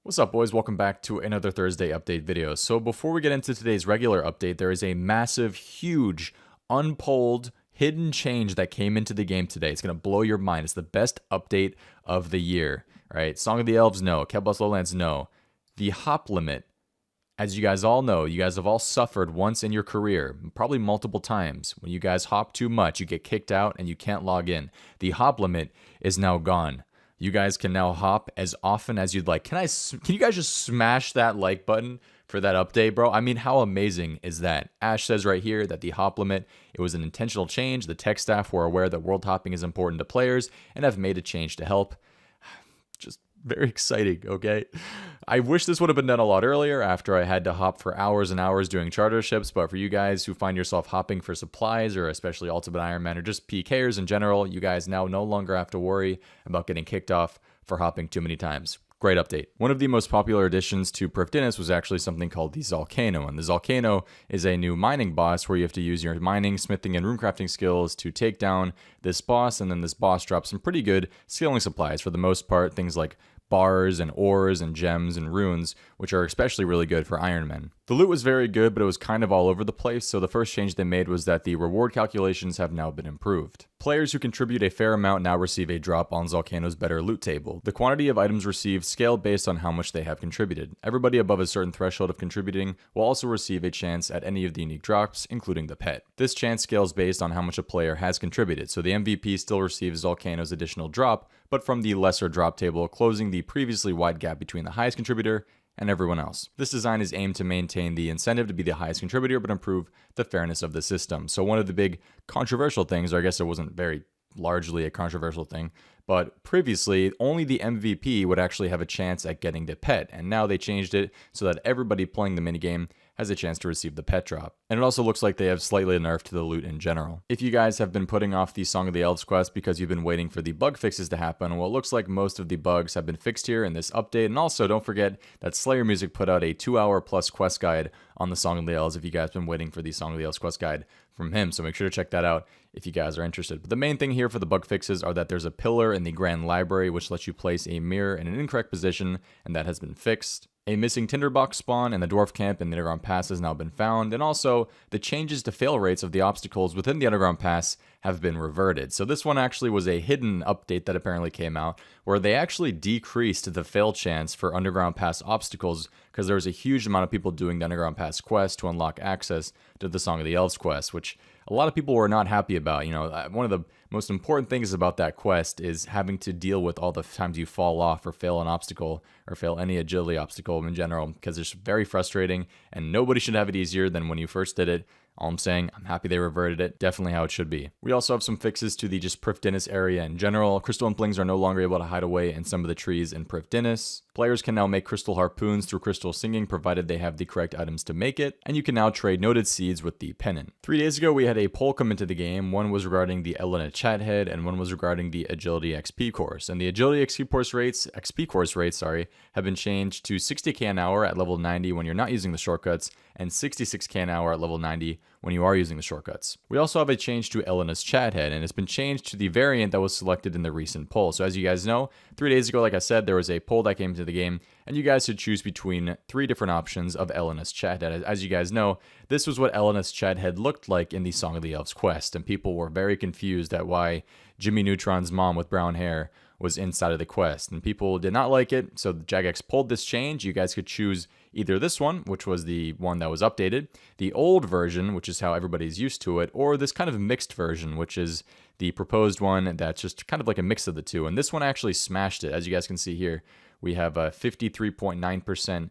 What's up, boys? Welcome back to another Thursday update video. So before we get into today's regular update, there is a massive, huge, unpolled, hidden change that came into the game today. It's going to blow your mind. It's the best update of the year, right? Song of the Elves, no. Kelbos Lowlands, no. The hop limit, as you guys all know, you guys have all suffered once in your career, probably multiple times. When you guys hop too much, you get kicked out and you can't log in. The hop limit is now gone. You guys can now hop as often as you'd like. Can you guys just smash that like button for that update, bro? I mean, how amazing is that? Ash says right here that the hop limit, it was an intentional change. The tech staff were aware that world hopping is important to players and have made a change to help. Just very exciting, okay? I wish this would have been done a lot earlier after I had to hop for hours and hours doing charter ships, but for you guys who find yourself hopping for supplies or especially Ultimate Iron Man or just PKers in general, you guys now no longer have to worry about getting kicked off for hopping too many times. Great update. One of the most popular additions to Prifddinas was actually something called the Zalcano, and the Zalcano is a new mining boss where you have to use your mining, smithing, and runecrafting skills to take down this boss, and then this boss drops some pretty good scaling supplies for the most part, things like bars and ores and gems and runes, which are especially really good for Iron Men. The loot was very good, but it was kind of all over the place, so the first change they made was that the reward calculations have now been improved. Players who contribute a fair amount now receive a drop on Zalcano's better loot table. The quantity of items received scaled based on how much they have contributed. Everybody above a certain threshold of contributing will also receive a chance at any of the unique drops, including the pet. This chance scales based on how much a player has contributed, so the MVP still receives Zalcano's additional drop, but from the lesser drop table, closing the previously wide gap between the highest contributor and everyone else. This design is aimed to maintain the incentive to be the highest contributor, but improve the fairness of the system. So one of the big controversial things, or I guess it wasn't very largely a controversial thing, but previously only the MVP would actually have a chance at getting the pet, and now they changed it so that everybody playing the minigame has a chance to receive the pet drop. And it also looks like they have slightly nerfed to the loot in general. If you guys have been putting off the Song of the Elves quest because you've been waiting for the bug fixes to happen, well, it looks like most of the bugs have been fixed here in this update. And also, don't forget that Slayer Music put out a 2-hour plus quest guide on the Song of the Elves if you guys have been waiting for the Song of the Elves quest guide from him. So make sure to check that out if you guys are interested. But the main thing here for the bug fixes are that there's a pillar in the Grand Library which lets you place a mirror in an incorrect position, and that has been fixed. A missing tinderbox spawn in the dwarf camp in the underground pass has now been found, and also the changes to fail rates of the obstacles within the underground pass have been reverted. So this one actually was a hidden update that apparently came out where they actually decreased the fail chance for underground pass obstacles because there was a huge amount of people doing the underground pass quest to unlock access to the Song of the Elves quest, which a lot of people were not happy about. You know, one of the most important things about that quest is having to deal with all the times you fall off or fail an obstacle or fail any agility obstacle in general, because it's very frustrating and nobody should have it easier than when you first did it. All I'm saying, I'm happy they reverted it. Definitely how it should be. We also have some fixes to the just Prifddinas area in general. Crystal Implings are no longer able to hide away in some of the trees in Prifddinas. Players can now make crystal harpoons through crystal singing provided they have the correct items to make it. And you can now trade noted seeds with the pennant. 3 days ago, we had a poll come into the game. One was regarding the Elena chat head and one was regarding the Agility XP course. And the Agility XP course rates, have been changed to 60k an hour at level 90 when you're not using the shortcuts and 66k an hour at level 90 when you are using the shortcuts. We also have a change to Elena's chat head, and it's been changed to the variant that was selected in the recent poll. So as you guys know, 3 days ago, like I said, there was a poll that came into the game, and you guys should choose between 3 different options of Elena's chat head. As you guys know, this was what Elena's chat head looked like in the Song of the Elves quest, and people were very confused at why Jimmy Neutron's mom with brown hair was inside of the quest, and people did not like it. So Jagex pulled this change. You guys could choose either this one, which was the one that was updated, the old version, which is how everybody's used to it, or this kind of mixed version, which is the proposed one that's just kind of like a mix of the two. And this one actually smashed it. As you guys can see here, we have 53.9%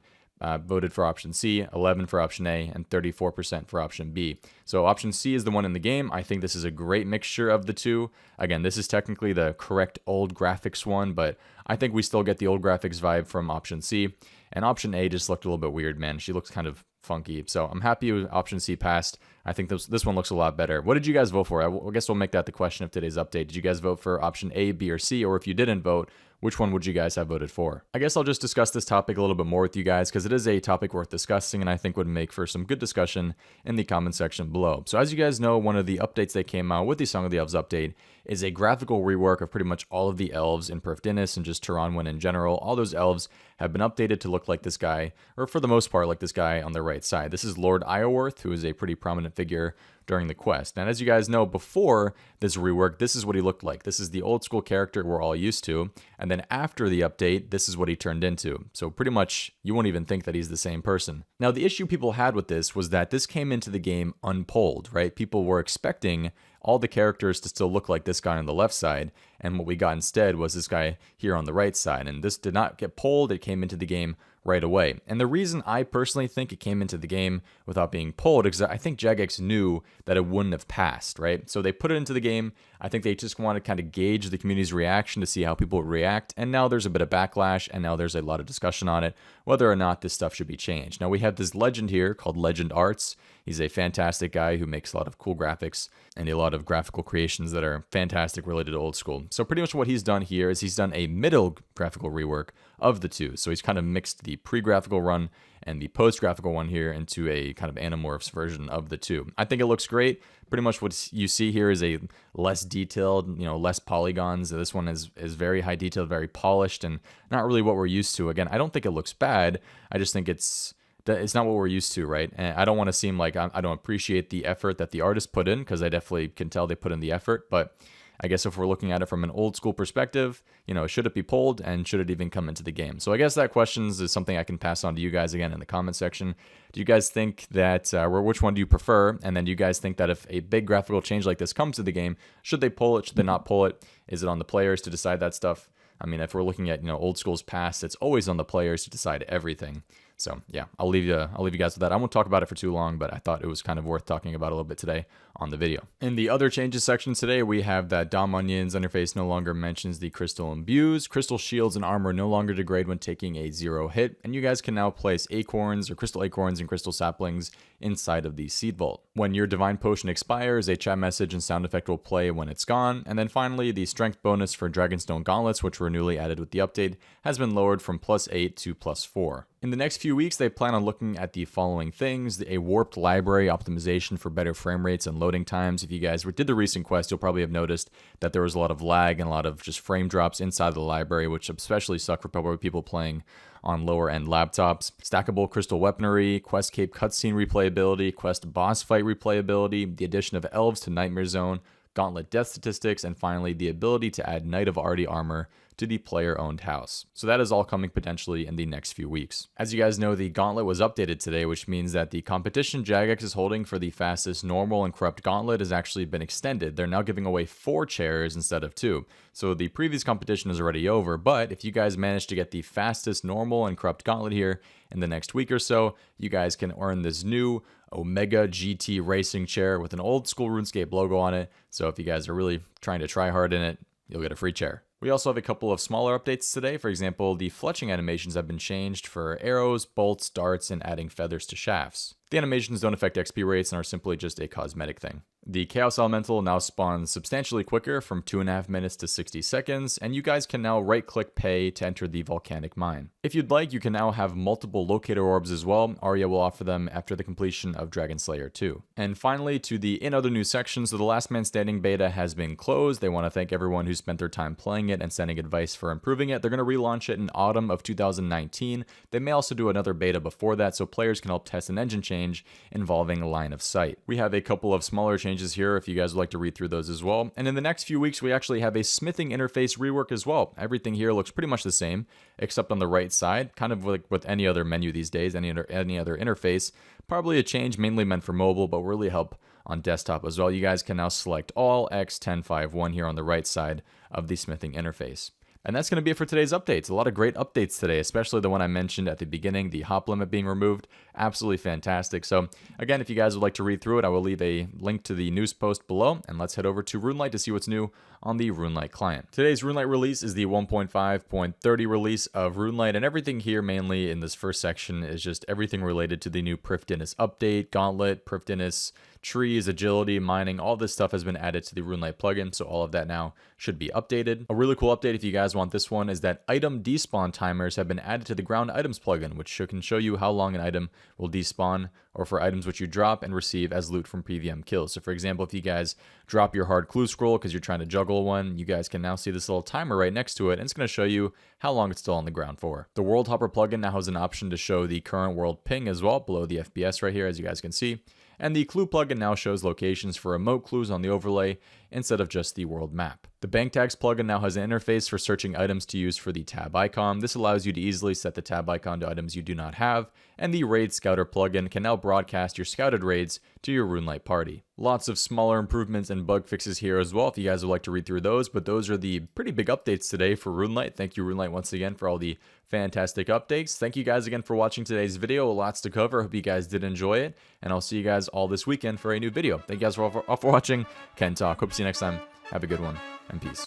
voted for option C, 11 for option A, and 34% for option B. So option C is the one in the game. I think this is a great mixture of the two. Again, this is technically the correct old graphics one, but I think we still get the old graphics vibe from option C. And option A just looked a little bit weird, man. She looks kind of funky. So I'm happy option C passed. I think this one looks a lot better. What did you guys vote for? I guess we'll make that the question of today's update. Did you guys vote for option A, B, or C? Or if you didn't vote, which one would you guys have voted for? I guess I'll just discuss this topic a little bit more with you guys because it is a topic worth discussing and I think would make for some good discussion in the comment section below. So as you guys know, one of the updates that came out with the Song of the Elves update is a graphical rework of pretty much all of the elves in Perth Dinis and just Turanwen in general. All those elves have been updated to look like this guy, or for the most part like this guy on the right side. This is Lord Isleworth, who is a pretty prominent figure during the quest. And as you guys know, before this rework, this is what he looked like. This is the old school character we're all used to. And then after the update, this is what he turned into. So pretty much you won't even think that he's the same person. Now, the issue people had with this was that this came into the game unpolled, right? People were expecting all the characters to still look like this guy on the left side, and what we got instead was this guy here on the right side. And this did not get polled, it came into the game right away. And the reason I personally think it came into the game without being polled is I think Jagex knew that it wouldn't have passed, right? So they put it into the game. I think they just want to kind of gauge the community's reaction to see how people react. And now there's a bit of backlash, and now there's a lot of discussion on it, whether or not this stuff should be changed. Now we have this legend here called Legend Arts. He's a fantastic guy who makes a lot of cool graphics and a lot of graphical creations that are fantastic related to old school. So pretty much what he's done here is he's done a middle graphical rework of the two. So he's kind of mixed the pre-graphical run and the post-graphical one here into a kind of Animorphs version of the two. I think it looks great. Pretty much what you see here is a less detailed, less polygons. This one is very high detailed, very polished, and not really what we're used to. Again, I don't think it looks bad. I just think it's not what we're used to, right? And I don't want to seem like I don't appreciate the effort that the artist put in, because I definitely can tell they put in the effort. But I guess if we're looking at it from an old school perspective, should it be polled and should it even come into the game? So I guess that question is something I can pass on to you guys again in the comment section. Do you guys think that, which one do you prefer? And then do you guys think that if a big graphical change like this comes to the game, should they poll it? Should they not poll it? Is it on the players to decide that stuff? I mean, if we're looking at, old school's past, it's always on the players to decide everything. So yeah, I'll leave you guys with that. I won't talk about it for too long, but I thought it was kind of worth talking about a little bit today on the video. In the other changes section today, we have that Dom Onion's interface no longer mentions the crystal imbues. Crystal shields and armor no longer degrade when taking a 0 hit, and you guys can now place acorns or crystal acorns and crystal saplings inside of the seed vault. When your divine potion expires, a chat message and sound effect will play when it's gone. And then finally, the strength bonus for Dragonstone gauntlets, which were newly added with the update, has been lowered from +8 to +4. In the next few weeks, they plan on looking at the following things: a warped library optimization for better frame rates and loading times. If you guys did the recent quest, you'll probably have noticed that there was a lot of lag and a lot of just frame drops inside of the library, which especially suck for probably people playing on lower end laptops. Stackable crystal weaponry, quest cape cutscene replayability, quest boss fight replayability, the addition of elves to Nightmare Zone, Gauntlet death statistics, and finally the ability to add Knight of Ardi armor to the player-owned house. So that is all coming potentially in the next few weeks. As you guys know, the Gauntlet was updated today, which means that the competition Jagex is holding for the fastest normal and corrupt Gauntlet has actually been extended. They're now giving away 4 chairs instead of 2. So the previous competition is already over, but if you guys manage to get the fastest normal and corrupt Gauntlet here in the next week or so, you guys can earn this new Omega GT racing chair with an old school RuneScape logo on it. So if you guys are really trying to try hard in it, you'll get a free chair. We also have a couple of smaller updates today. For example, the fletching animations have been changed for arrows, bolts, darts, and adding feathers to shafts. The animations don't affect XP rates and are simply just a cosmetic thing. The Chaos Elemental now spawns substantially quicker from 2.5 minutes to 60 seconds, and you guys can now right-click pay to enter the Volcanic Mine. If you'd like, you can now have multiple locator orbs as well. Arya will offer them after the completion of Dragon Slayer 2. And finally, to the in other news section, so the Last Man Standing beta has been closed. They want to thank everyone who spent their time playing it and sending advice for improving it. They're going to relaunch it in autumn of 2019. They may also do another beta before that, so players can help test an engine change involving line of sight. We have a couple of smaller changes here if you guys would like to read through those as well. And in the next few weeks, we actually have a smithing interface rework as well. Everything here looks pretty much the same, except on the right side, kind of like with any other menu these days, any other interface. Probably a change mainly meant for mobile, but will really help on desktop as well. You guys can now select all X1051 here on the right side of the smithing interface. And that's going to be it for today's updates. A lot of great updates today, especially the one I mentioned at the beginning, the hop limit being removed. Absolutely fantastic. So again, if you guys would like to read through it, I will leave a link to the news post below. And let's head over to Runelight to see what's new on the Runelight client. Today's Runelight release is the 1.5.30 release of Runelight, and everything here mainly in this first section is just everything related to the new Perth Dinis update, Gauntlet, Perth Dinis trees, agility, mining, all this stuff has been added to the Runelight plugin, so all of that now should be updated. A really cool update if you guys want this one is that item despawn timers have been added to the ground items plugin, which can show you how long an item will despawn, or for items which you drop and receive as loot from PvM kills. So for example, if you guys drop your hard clue scroll because you're trying to juggle one, you guys can now see this little timer right next to it, and it's going to show you how long it's still on the ground for. The World Hopper plugin now has an option to show the current world ping as well below the FPS right here, as you guys can see. And the clue plugin now shows locations for remote clues on the overlay instead of just the world map. The bank tags plugin now has an interface for searching items to use for the tab icon. This allows you to easily set the tab icon to items you do not have, and the raid scouter plugin can now broadcast your scouted raids to your Runelight party. Lots of smaller improvements and bug fixes here as well if you guys would like to read through those, but those are the pretty big updates today for Runelight. Thank you, Runelight, once again for all the fantastic updates. Thank you guys again for watching today's video. Lots to cover. Hope you guys did enjoy it, and I'll see you guys all this weekend for a new video. Thank you guys for watching. Ken Talk. Hope to see you next time. Have a good one, and peace.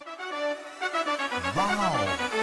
Wow.